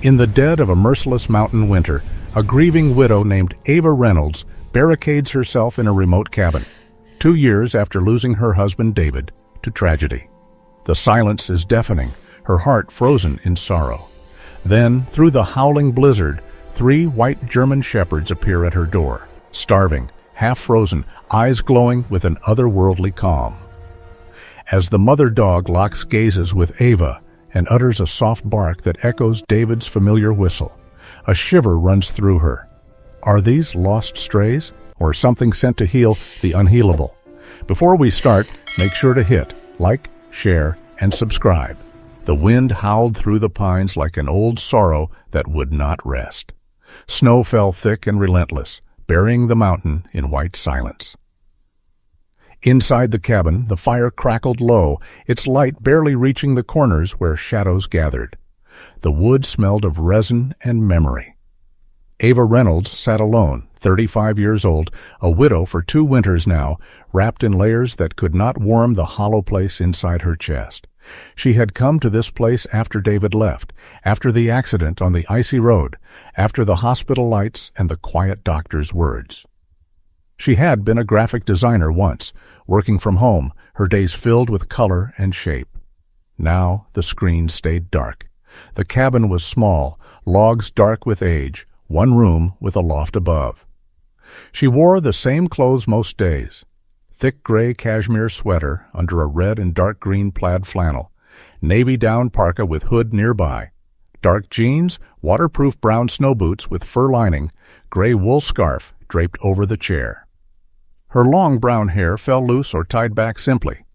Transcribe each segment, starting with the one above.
In the dead of a merciless mountain winter, a grieving widow named Ava Reynolds barricades herself in a remote cabin, 2 years after losing her husband David to tragedy. The silence is deafening, her heart frozen in sorrow. Then, through the howling blizzard, 3 white German shepherds appear at her door, starving, half-frozen, eyes glowing with an otherworldly calm. As the mother dog locks gazes with Ava and utters a soft bark that echoes David's familiar whistle, a shiver runs through her. Are these lost strays, or something sent to heal the unhealable? Before we start, make sure to hit like, share, and subscribe. The wind howled through the pines like an old sorrow that would not rest. Snow fell thick and relentless, burying the mountain in white silence. Inside the cabin, the fire crackled low, its light barely reaching the corners where shadows gathered. The wood smelled of resin and memory. Ava Reynolds sat alone, 35 years old, a widow for 2 winters now, wrapped in layers that could not warm the hollow place inside her chest. She had come to this place after David left, after the accident on the icy road, after the hospital lights and the quiet doctor's words. She had been a graphic designer once, working from home, her days filled with color and shape. Now the screen stayed dark. The cabin was small, logs dark with age, 1 room with a loft above. She wore the same clothes most days. Thick gray cashmere sweater under a red and dark green plaid flannel, navy down parka with hood nearby, dark jeans, waterproof brown snow boots with fur lining, gray wool scarf draped over the chair. Her long brown hair fell loose or tied back simply.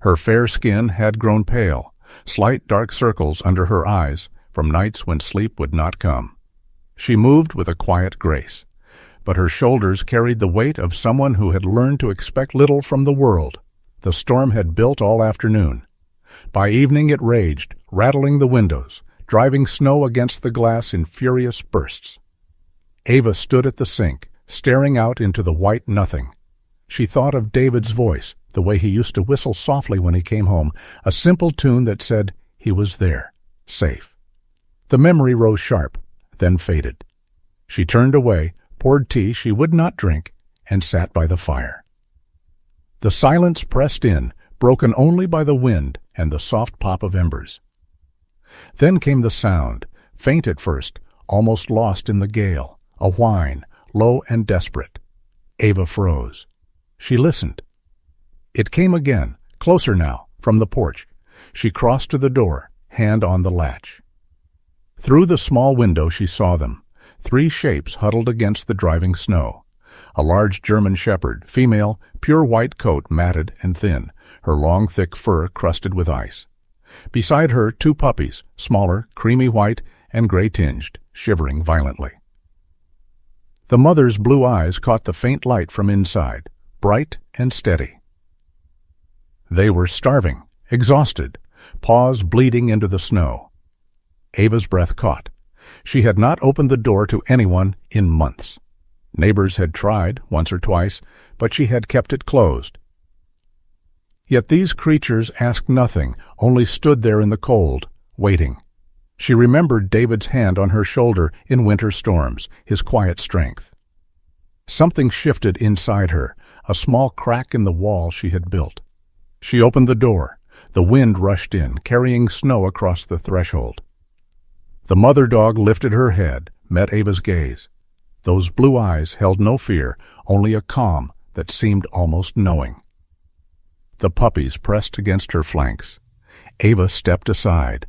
Her fair skin had grown pale, slight dark circles under her eyes from nights when sleep would not come. She moved with a quiet grace, but her shoulders carried the weight of someone who had learned to expect little from the world. The storm had built all afternoon. By evening it raged, rattling the windows, driving snow against the glass in furious bursts. Ava stood at the sink, staring out into the white nothing. She thought of David's voice, the way he used to whistle softly when he came home, a simple tune that said he was there, safe. The memory rose sharp, then faded. She turned away, poured tea she would not drink, and sat by the fire. The silence pressed in, broken only by the wind and the soft pop of embers. Then came the sound, faint at first, almost lost in the gale, a whine, low and desperate. Ava froze. She listened. It came again, closer now, from the porch. She crossed to the door, hand on the latch. Through the small window she saw them, 3 shapes huddled against the driving snow. A large German Shepherd, female, pure white coat matted and thin, her long thick fur crusted with ice. Beside her 2 puppies, smaller, creamy white, and gray-tinged, shivering violently. The mother's blue eyes caught the faint light from inside, bright and steady. They were starving, exhausted, paws bleeding into the snow. Ava's breath caught. She had not opened the door to anyone in months. Neighbors had tried, once or twice, but she had kept it closed. Yet these creatures asked nothing, only stood there in the cold, waiting. She remembered David's hand on her shoulder in winter storms, his quiet strength. Something shifted inside her, a small crack in the wall she had built. She opened the door. The wind rushed in, carrying snow across the threshold. The mother dog lifted her head, met Ava's gaze. Those blue eyes held no fear, only a calm that seemed almost knowing. The puppies pressed against her flanks. Ava stepped aside.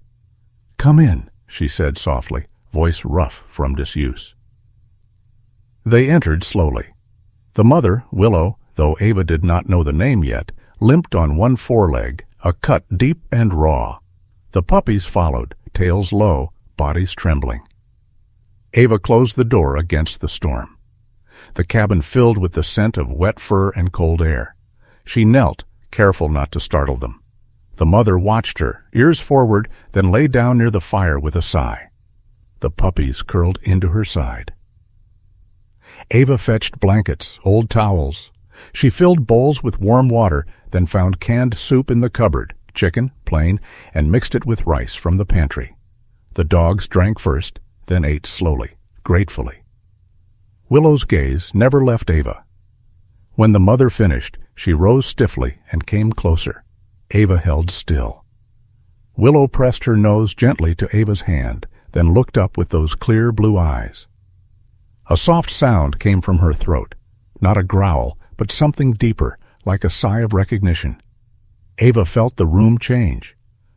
"Come in," she said softly, voice rough from disuse. They entered slowly. The mother, Willow, though Ava did not know the name yet, limped on 1 foreleg, a cut deep and raw. The puppies followed, tails low, bodies trembling. Ava closed the door against the storm. The cabin filled with the scent of wet fur and cold air. She knelt, careful not to startle them. The mother watched her, ears forward, then lay down near the fire with a sigh. The puppies curled into her side. Ava fetched blankets, old towels. She filled bowls with warm water, then found canned soup in the cupboard, chicken, plain, and mixed it with rice from the pantry. The dogs drank first, then ate slowly, gratefully. Willow's gaze never left Ava. When the mother finished, she rose stiffly and came closer. Ava held still. Willow pressed her nose gently to Ava's hand, then looked up with those clear blue eyes. A soft sound came from her throat, not a growl, but something deeper, like a sigh of recognition. Ava felt the room change.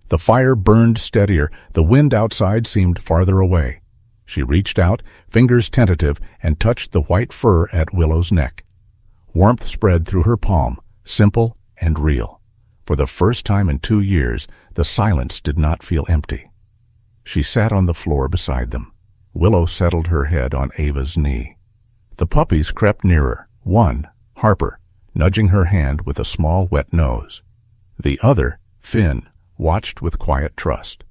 The fire burned steadier, the wind outside seemed farther away. She reached out, fingers tentative, and touched the white fur at Willow's neck. Warmth spread through her palm, simple and real. For the first time in 2 years, the silence did not feel empty. She sat on the floor beside them. Willow settled her head on Ava's knee. The puppies crept nearer, one, Harper, nudging her hand with a small wet nose. The other, Finn, watched with quiet trust.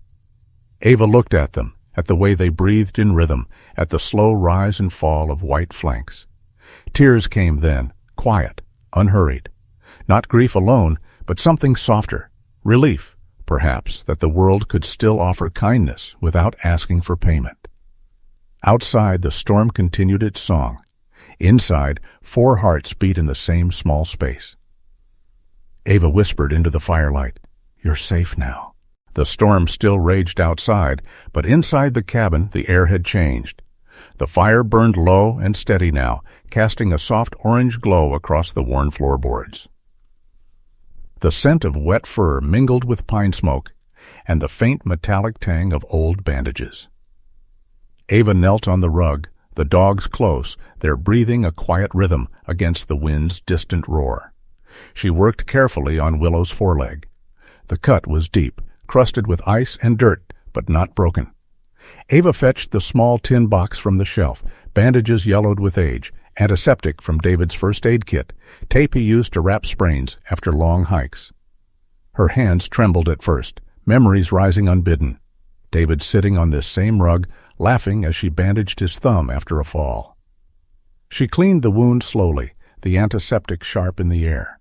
Ava looked at them, at the way they breathed in rhythm, at the slow rise and fall of white flanks. Tears came then, quiet, unhurried. Not grief alone, but something softer, relief, perhaps, that the world could still offer kindness without asking for payment. Outside, the storm continued its song. Inside, 4 hearts beat in the same small space. Ava whispered into the firelight, "You're safe now." The storm still raged outside, but inside the cabin the air had changed. The fire burned low and steady now, casting a soft orange glow across the worn floorboards. The scent of wet fur mingled with pine smoke, and the faint metallic tang of old bandages. Ava knelt on the rug, the dogs close, their breathing a quiet rhythm against the wind's distant roar. She worked carefully on Willow's foreleg. The cut was deep, crusted with ice and dirt, but not broken. Ava fetched the small tin box from the shelf, bandages yellowed with age, antiseptic from David's first aid kit, tape he used to wrap sprains after long hikes. Her hands trembled at first, memories rising unbidden. David sitting on this same rug, laughing as she bandaged his thumb after a fall. She cleaned the wound slowly, the antiseptic sharp in the air.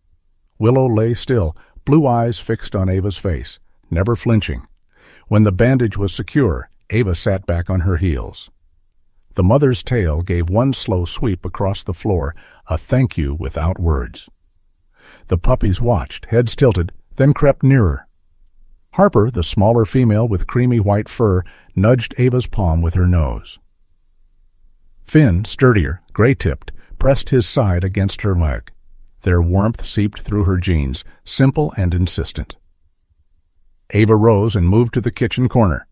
Willow lay still, blue eyes fixed on Ava's face, never flinching. When the bandage was secure, Ava sat back on her heels. The mother's tail gave one slow sweep across the floor, a thank you without words. The puppies watched, heads tilted, then crept nearer. Harper, the smaller female with creamy white fur, nudged Ava's palm with her nose. Finn, sturdier, gray-tipped, pressed his side against her leg. Their warmth seeped through her jeans, simple and insistent. Ava rose and moved to the kitchen corner.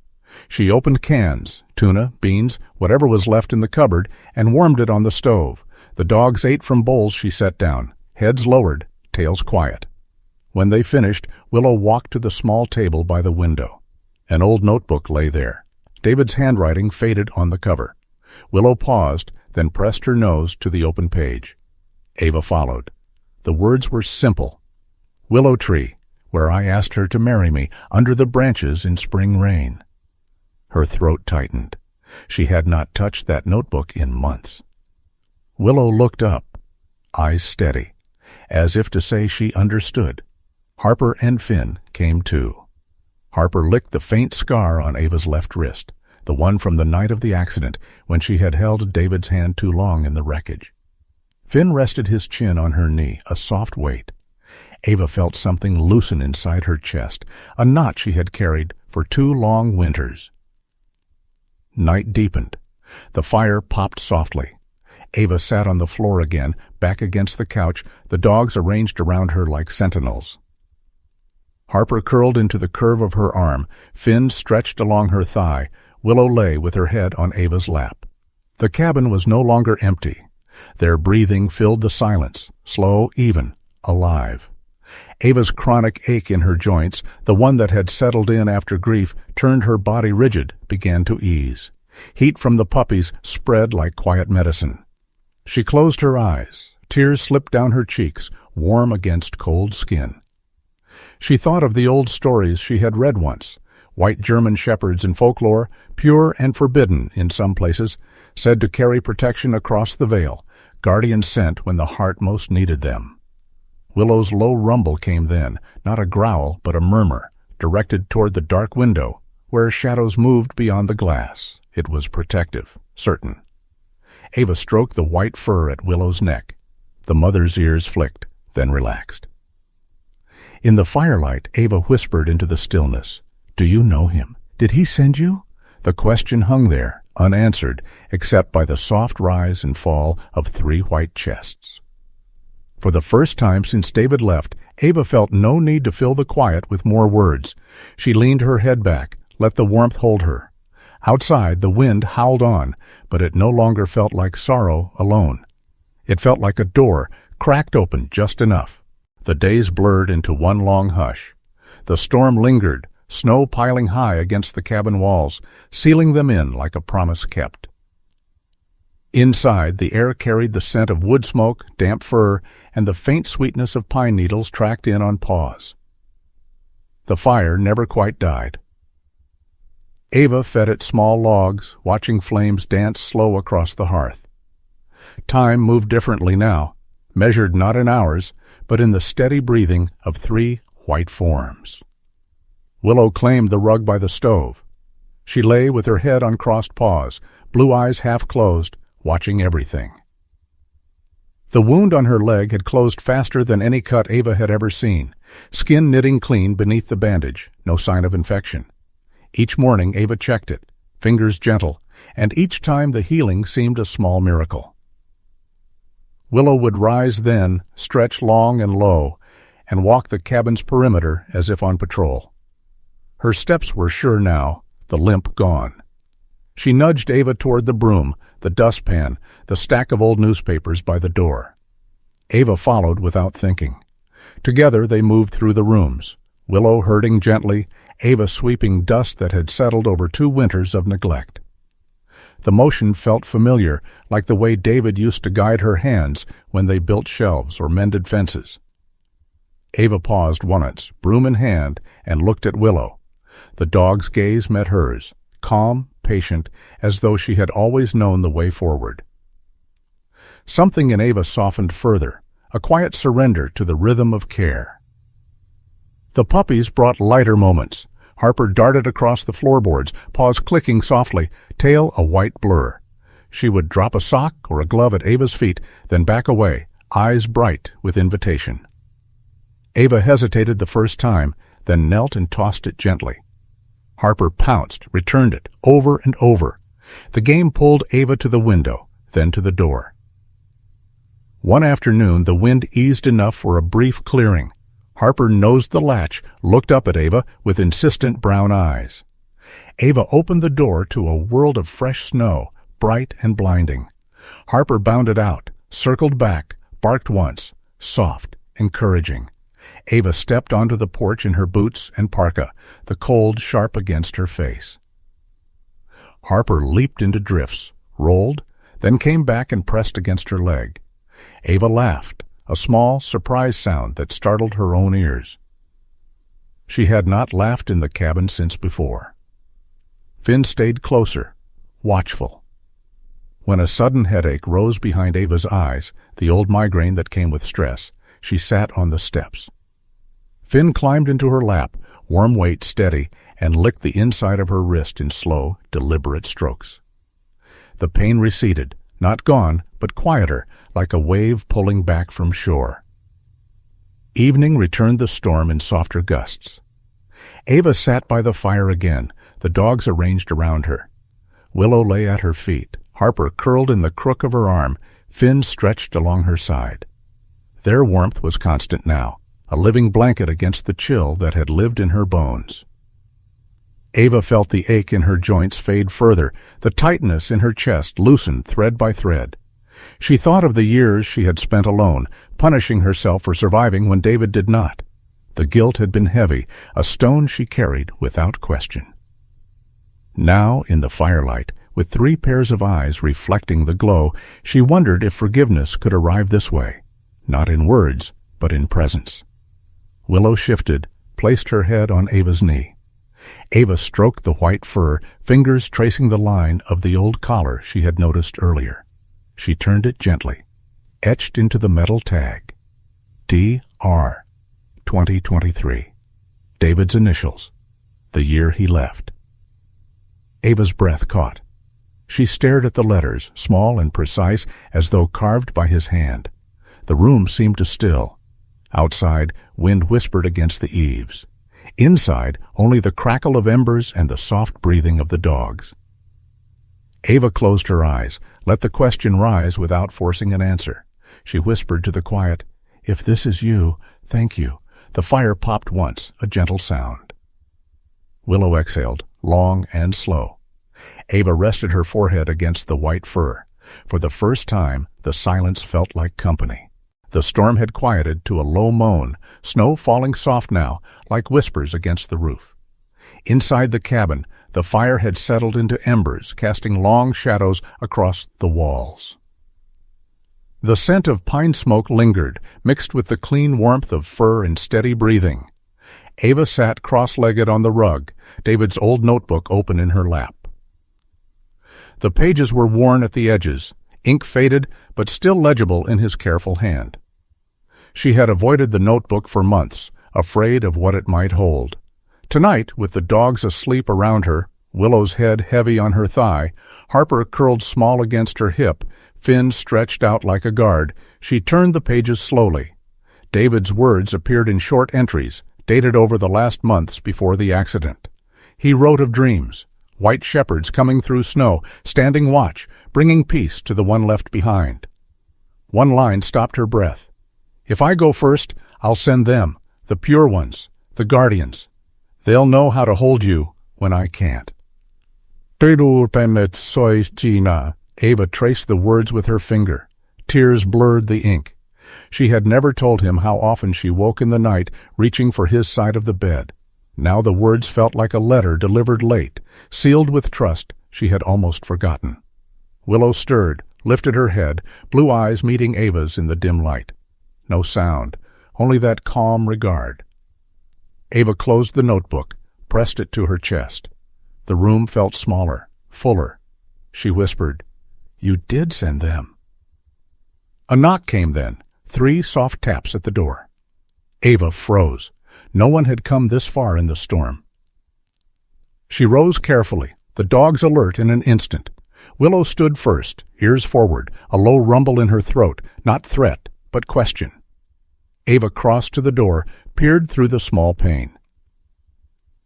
She opened cans, tuna, beans, whatever was left in the cupboard, and warmed it on the stove. The dogs ate from bowls she set down, heads lowered, tails quiet. When they finished, Willow walked to the small table by the window. An old notebook lay there. David's handwriting faded on the cover. Willow paused, then pressed her nose to the open page. Ava followed. The words were simple. "Willow tree, where I asked her to marry me, under the branches in spring rain." Her throat tightened. She had not touched that notebook in months. Willow looked up, eyes steady, as if to say she understood. Harper and Finn came too. Harper licked the faint scar on Ava's left wrist, the one from the night of the accident when she had held David's hand too long in the wreckage. Finn rested his chin on her knee, a soft weight. Ava felt something loosen inside her chest, a knot she had carried for 2 long winters. Night deepened. The fire popped softly. Ava sat on the floor again, back against the couch, the dogs arranged around her like sentinels. Harper curled into the curve of her arm, Finn stretched along her thigh, Willow lay with her head on Ava's lap. The cabin was no longer empty. Their breathing filled the silence, slow, even, alive. Ava's chronic ache in her joints, the one that had settled in after grief, turned her body rigid, began to ease. Heat from the puppies spread like quiet medicine. She closed her eyes. Tears slipped down her cheeks, warm against cold skin. She thought of the old stories she had read once, white German shepherds in folklore, pure and forbidden in some places, said to carry protection across the veil, guardians sent when the heart most needed them. Willow's low rumble came then, not a growl but a murmur, directed toward the dark window, Where shadows moved beyond the glass, it was protective, certain. Ava stroked the white fur at Willow's neck. The mother's ears flicked, then relaxed. In the firelight, Ava whispered into the stillness, "Do you know him? Did he send you?" The question hung there, unanswered, except by the soft rise and fall of 3 white chests. For the first time since David left, Ava felt no need to fill the quiet with more words. She leaned her head back, let the warmth hold her. Outside, the wind howled on, but it no longer felt like sorrow alone. It felt like a door, cracked open just enough. The days blurred into one long hush. The storm lingered, snow piling high against the cabin walls, sealing them in like a promise kept. Inside, the air carried the scent of wood smoke, damp fur, and the faint sweetness of pine needles tracked in on paws. The fire never quite died. Ava fed it small logs, watching flames dance slow across the hearth. Time moved differently now, measured not in hours, but in the steady breathing of 3 white forms. Willow claimed the rug by the stove. She lay with her head on crossed paws, blue eyes half closed, watching everything. The wound on her leg had closed faster than any cut Ava had ever seen, skin knitting clean beneath the bandage, no sign of infection. Each morning Ava checked it, fingers gentle, and each time the healing seemed a small miracle. Willow would rise then, stretch long and low, and walk the cabin's perimeter as if on patrol. Her steps were sure now, the limp gone. She nudged Ava toward the broom, the dustpan, the stack of old newspapers by the door. Ava followed without thinking. Together they moved through the rooms, Willow herding gently, Ava sweeping dust that had settled over 2 winters of neglect. The motion felt familiar, like the way David used to guide her hands when they built shelves or mended fences. Ava paused once, broom in hand, and looked at Willow. The dog's gaze met hers, calm, patient, as though she had always known the way forward. Something in Ava softened further, a quiet surrender to the rhythm of care. The puppies brought lighter moments. Harper darted across the floorboards, paws clicking softly, tail a white blur. She would drop a sock or a glove at Ava's feet, then back away, eyes bright with invitation. Ava hesitated the first time, then knelt and tossed it gently. Harper pounced, returned it, over and over. The game pulled Ava to the window, then to the door. One afternoon, the wind eased enough for a brief clearing. Harper nosed the latch, looked up at Ava with insistent brown eyes. Ava opened the door to a world of fresh snow, bright and blinding. Harper bounded out, circled back, barked once, soft, encouraging. Ava stepped onto the porch in her boots and parka, the cold sharp against her face. Harper leaped into drifts, rolled, then came back and pressed against her leg. Ava laughed, a small, surprise sound that startled her own ears. She had not laughed in the cabin since before. Finn stayed closer, watchful. When a sudden headache rose behind Ava's eyes, the old migraine that came with stress, she sat on the steps. Finn climbed into her lap, warm weight steady, and licked the inside of her wrist in slow, deliberate strokes. The pain receded, not gone, but quieter, like a wave pulling back from shore. Evening returned the storm in softer gusts. Ava sat by the fire again, the dogs arranged around her. Willow lay at her feet, Harper curled in the crook of her arm, Finn stretched along her side. Their warmth was constant now, a living blanket against the chill that had lived in her bones. Ava felt the ache in her joints fade further, the tightness in her chest loosen thread by thread. She thought of the years she had spent alone, punishing herself for surviving when David did not. The guilt had been heavy, a stone she carried without question. Now, in the firelight, with 3 pairs of eyes reflecting the glow, she wondered if forgiveness could arrive this way, not in words, but in presence. Willow shifted, placed her head on Ava's knee. Ava stroked the white fur, fingers tracing the line of the old collar she had noticed earlier. She turned it gently, etched into the metal tag. DR 2023. David's initials, the year he left. Ava's breath caught. She stared at the letters, small and precise as though carved by his hand. The room seemed to still. Outside, wind whispered against the eaves. Inside, only the crackle of embers and the soft breathing of the dogs. Ava closed her eyes, let the question rise without forcing an answer. She whispered to the quiet, "If this is you, thank you." The fire popped once, a gentle sound. Willow exhaled, long and slow. Ava rested her forehead against the white fur. For the first time, the silence felt like company. The storm had quieted to a low moan, snow falling soft now, like whispers against the roof. Inside the cabin, the fire had settled into embers, casting long shadows across the walls. The scent of pine smoke lingered, mixed with the clean warmth of fur and steady breathing. Ava sat cross-legged on the rug, David's old notebook open in her lap. The pages were worn at the edges, ink faded but still legible in his careful hand. She had avoided the notebook for months, afraid of what it might hold. Tonight, with the dogs asleep around her, Willow's head heavy on her thigh, Harper curled small against her hip, Finn stretched out like a guard, she turned the pages slowly. David's words appeared in short entries, dated over the last months before the accident. He wrote of dreams, white shepherds coming through snow, standing watch, bringing peace to the one left behind. One line stopped her breath. "If I go first, I'll send them, the pure ones, the guardians. They'll know how to hold you when I can't." Ava traced the words with her finger. Tears blurred the ink. She had never told him how often she woke in the night, reaching for his side of the bed. Now the words felt like a letter delivered late, sealed with trust she had almost forgotten. Willow stirred, lifted her head, blue eyes meeting Ava's in the dim light. No sound, only that calm regard. Ava closed the notebook, pressed it to her chest. The room felt smaller, fuller. She whispered, "You did send them." A knock came then, 3 soft taps at the door. Ava froze. No one had come this far in the storm. She rose carefully, the dogs alert in an instant. Willow stood first, ears forward, a low rumble in her throat, not threat, but question. Ava crossed to the door, peered through the small pane.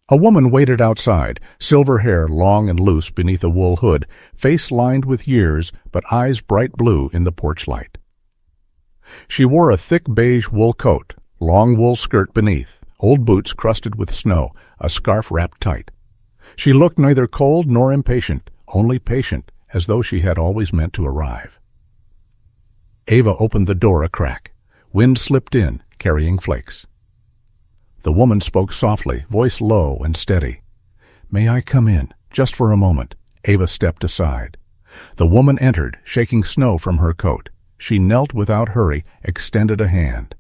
A woman waited outside, silver hair long and loose beneath a wool hood, face lined with years, but eyes bright blue in the porch light. She wore a thick beige wool coat, long wool skirt beneath, old boots crusted with snow, a scarf wrapped tight. She looked neither cold nor impatient, only patient, as though she had always meant to arrive. Ava opened the door a crack. Wind slipped in, carrying flakes. The woman spoke softly, voice low and steady. "May I come in, just for a moment?" Ava stepped aside. The woman entered, shaking snow from her coat. She knelt without hurry, extended a hand.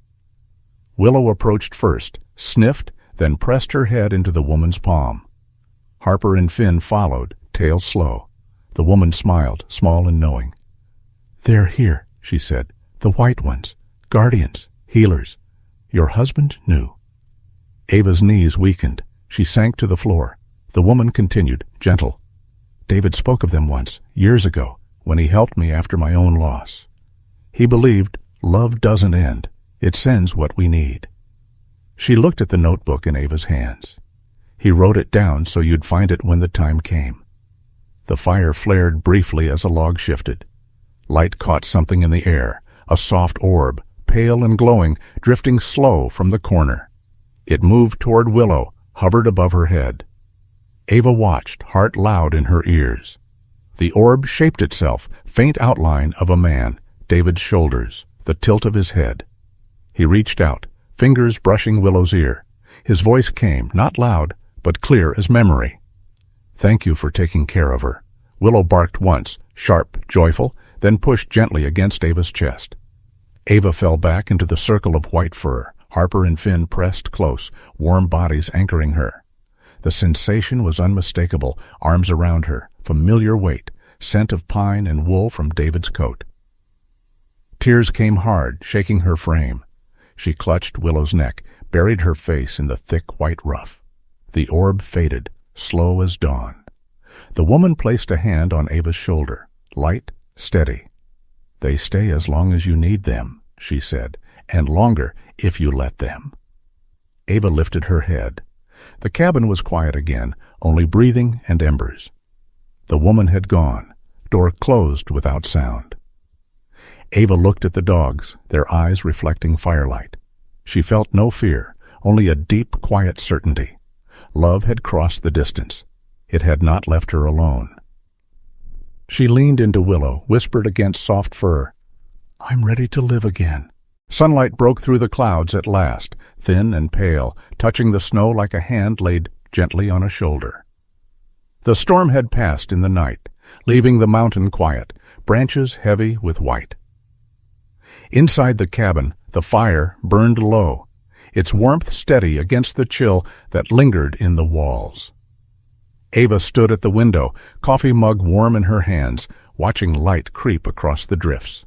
Willow approached first, sniffed, then pressed her head into the woman's palm. Harper and Finn followed, tail slow. The woman smiled, small and knowing. "They're here," she said. "The white ones. Guardians. Healers. Your husband knew." Ava's knees weakened. She sank to the floor. The woman continued, gentle. "David spoke of them once, years ago, when he helped me after my own loss. He believed love doesn't end. It sends what we need." She looked at the notebook in Ava's hands. "He wrote it down so you'd find it when the time came." The fire flared briefly as a log shifted. Light caught something in the air, a soft orb, pale and glowing, drifting slow from the corner. It moved toward Willow, hovered above her head. Ava watched, heart loud in her ears. The orb shaped itself, faint outline of a man, David's shoulders, the tilt of his head. He reached out, fingers brushing Willow's ear. His voice came, not loud, but clear as memory. "Thank you for taking care of her." Willow barked once, sharp, joyful, then pushed gently against Ava's chest. Ava fell back into the circle of white fur. Harper and Finn pressed close, warm bodies anchoring her. The sensation was unmistakable, arms around her, familiar weight, scent of pine and wool from David's coat. Tears came hard, shaking her frame. She clutched Willow's neck, buried her face in the thick white ruff. The orb faded, slow as dawn. The woman placed a hand on Ava's shoulder, light, steady. "They stay as long as you need them," she said, "and longer if you let them." Ava lifted her head. The cabin was quiet again, only breathing and embers. The woman had gone, door closed without sound. Ava looked at the dogs, their eyes reflecting firelight. She felt no fear, only a deep, quiet certainty. Love had crossed the distance. It had not left her alone. She leaned into Willow, whispered against soft fur, "I'm ready to live again." Sunlight broke through the clouds at last, thin and pale, touching the snow like a hand laid gently on a shoulder. The storm had passed in the night, leaving the mountain quiet, branches heavy with white. Inside the cabin, the fire burned low, its warmth steady against the chill that lingered in the walls. Ava stood at the window, coffee mug warm in her hands, watching light creep across the drifts.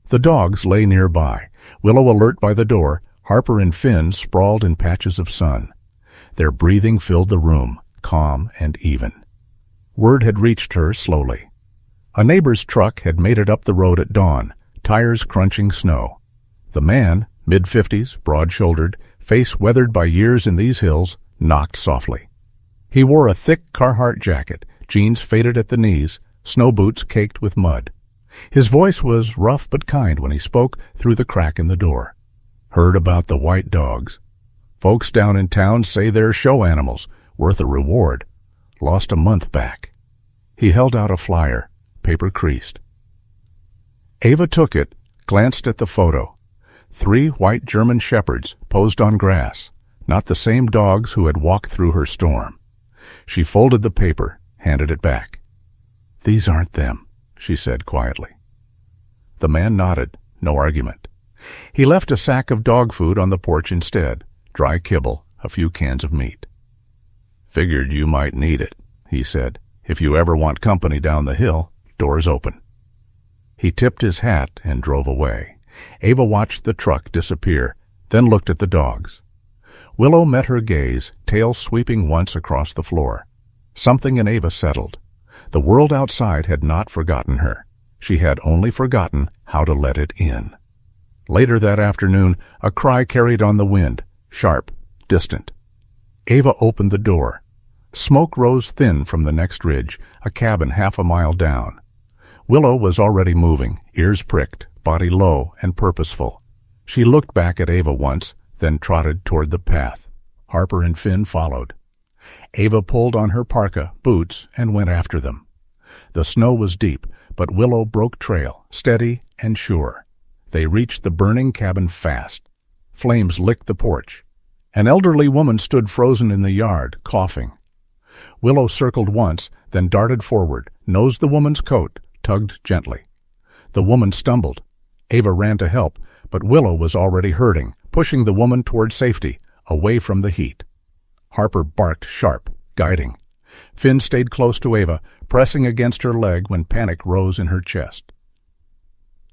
The dogs lay nearby, Willow alert by the door, Harper and Finn sprawled in patches of sun. Their breathing filled the room, calm and even. Word had reached her slowly. A neighbor's truck had made it up the road at dawn, tires crunching snow. The man, mid-50s, broad-shouldered, face weathered by years in these hills, knocked softly. He wore a thick Carhartt jacket, jeans faded at the knees, snow boots caked with mud. His voice was rough but kind when he spoke through the crack in the door. "Heard about the white dogs. Folks down in town say they're show animals, worth a reward. Lost a month back." He held out a flyer, paper creased. Ava took it, glanced at the photo. 3 white German Shepherds posed on grass, not the same dogs who had walked through her storm. She folded the paper, handed it back. "These aren't them," she said quietly. The man nodded, no argument. He left a sack of dog food on the porch instead, dry kibble, a few cans of meat. "Figured you might need it," he said. "If you ever want company down the hill, doors open." He tipped his hat and drove away. Ava watched the truck disappear, then looked at the dogs. Willow met her gaze, tail sweeping once across the floor. Something in Ava settled. The world outside had not forgotten her. She had only forgotten how to let it in. Later that afternoon, a cry carried on the wind, sharp, distant. Ava opened the door. Smoke rose thin from the next ridge, a cabin half a mile down. Willow was already moving, ears pricked, body low and purposeful. She looked back at Ava once, then trotted toward the path. Harper and Finn followed. Ava pulled on her parka, boots, and went after them. The snow was deep, but Willow broke trail, steady and sure. They reached the burning cabin fast. Flames licked the porch. An elderly woman stood frozen in the yard, coughing. Willow circled once, then darted forward, nosed the woman's coat, tugged gently. The woman stumbled. Ava ran to help, but Willow was already hurting, pushing the woman toward safety, away from the heat. Harper barked sharp, guiding. Finn stayed close to Ava, pressing against her leg when panic rose in her chest.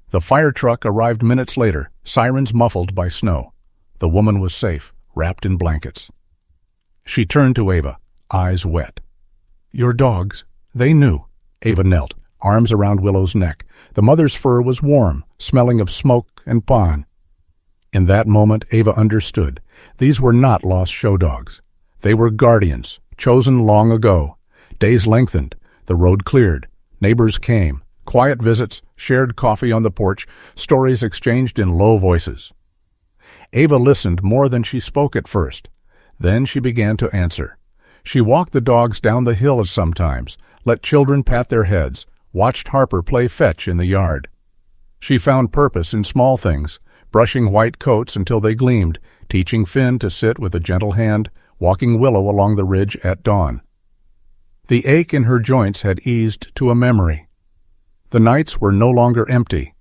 The fire truck arrived minutes later, sirens muffled by snow. The woman was safe, wrapped in blankets. She turned to Ava, eyes wet. "Your dogs, they knew." Ava knelt, arms around Willow's neck. The mother's fur was warm, smelling of smoke and pine. In that moment, Ava understood. These were not lost show dogs. They were guardians, chosen long ago. Days lengthened, the road cleared, neighbors came, quiet visits, shared coffee on the porch, stories exchanged in low voices. Ava listened more than she spoke at first. Then she began to answer. She walked the dogs down the hill sometimes, let children pat their heads, watched Harper play fetch in the yard. She found purpose in small things, brushing white coats until they gleamed, teaching Finn to sit with a gentle hand, walking Willow along the ridge at dawn. The ache in her joints had eased to a memory. The nights were no longer empty.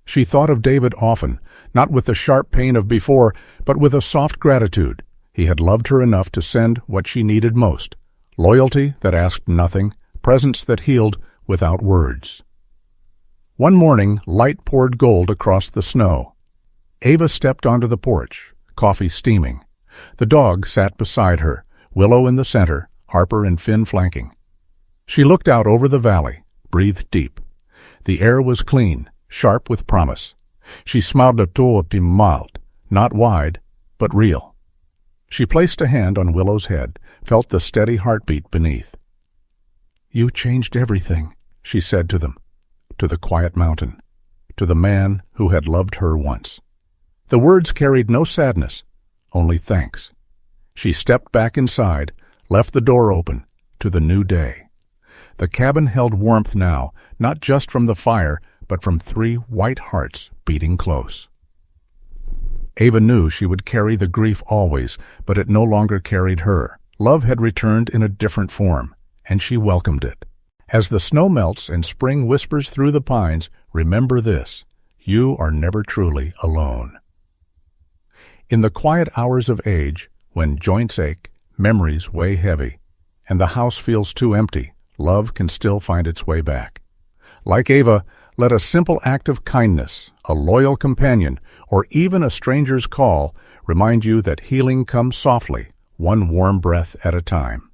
She thought of David often, not with the sharp pain of before, but with a soft gratitude. He had loved her enough to send what she needed most, loyalty that asked nothing, presence that healed without words. One morning, light poured gold across the snow. Ava stepped onto the porch, coffee steaming. The dog sat beside her, Willow in the center, Harper and Finn flanking. She looked out over the valley, breathed deep. The air was clean, sharp with promise. She smiled a tout mild, not wide, but real. She placed a hand on Willow's head, felt the steady heartbeat beneath. "You changed everything," she said to them, to the quiet mountain, to the man who had loved her once. The words carried no sadness, only thanks. She stepped back inside, left the door open, to the new day. The cabin held warmth now, not just from the fire, but from 3 white hearts beating close. Ava knew she would carry the grief always, but it no longer carried her. Love had returned in a different form, and she welcomed it. As the snow melts and spring whispers through the pines, remember this: you are never truly alone. In the quiet hours of age, when joints ache, memories weigh heavy, and the house feels too empty, love can still find its way back. Like Ava, let a simple act of kindness, a loyal companion, or even a stranger's call remind you that healing comes softly, one warm breath at a time.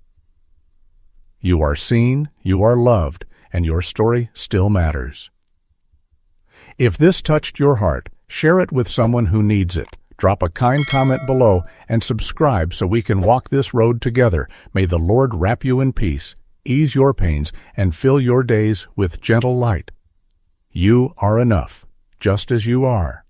You are seen, you are loved, and your story still matters. If this touched your heart, share it with someone who needs it. Drop a kind comment below and subscribe so we can walk this road together. May the Lord wrap you in peace, ease your pains, and fill your days with gentle light. You are enough, just as you are.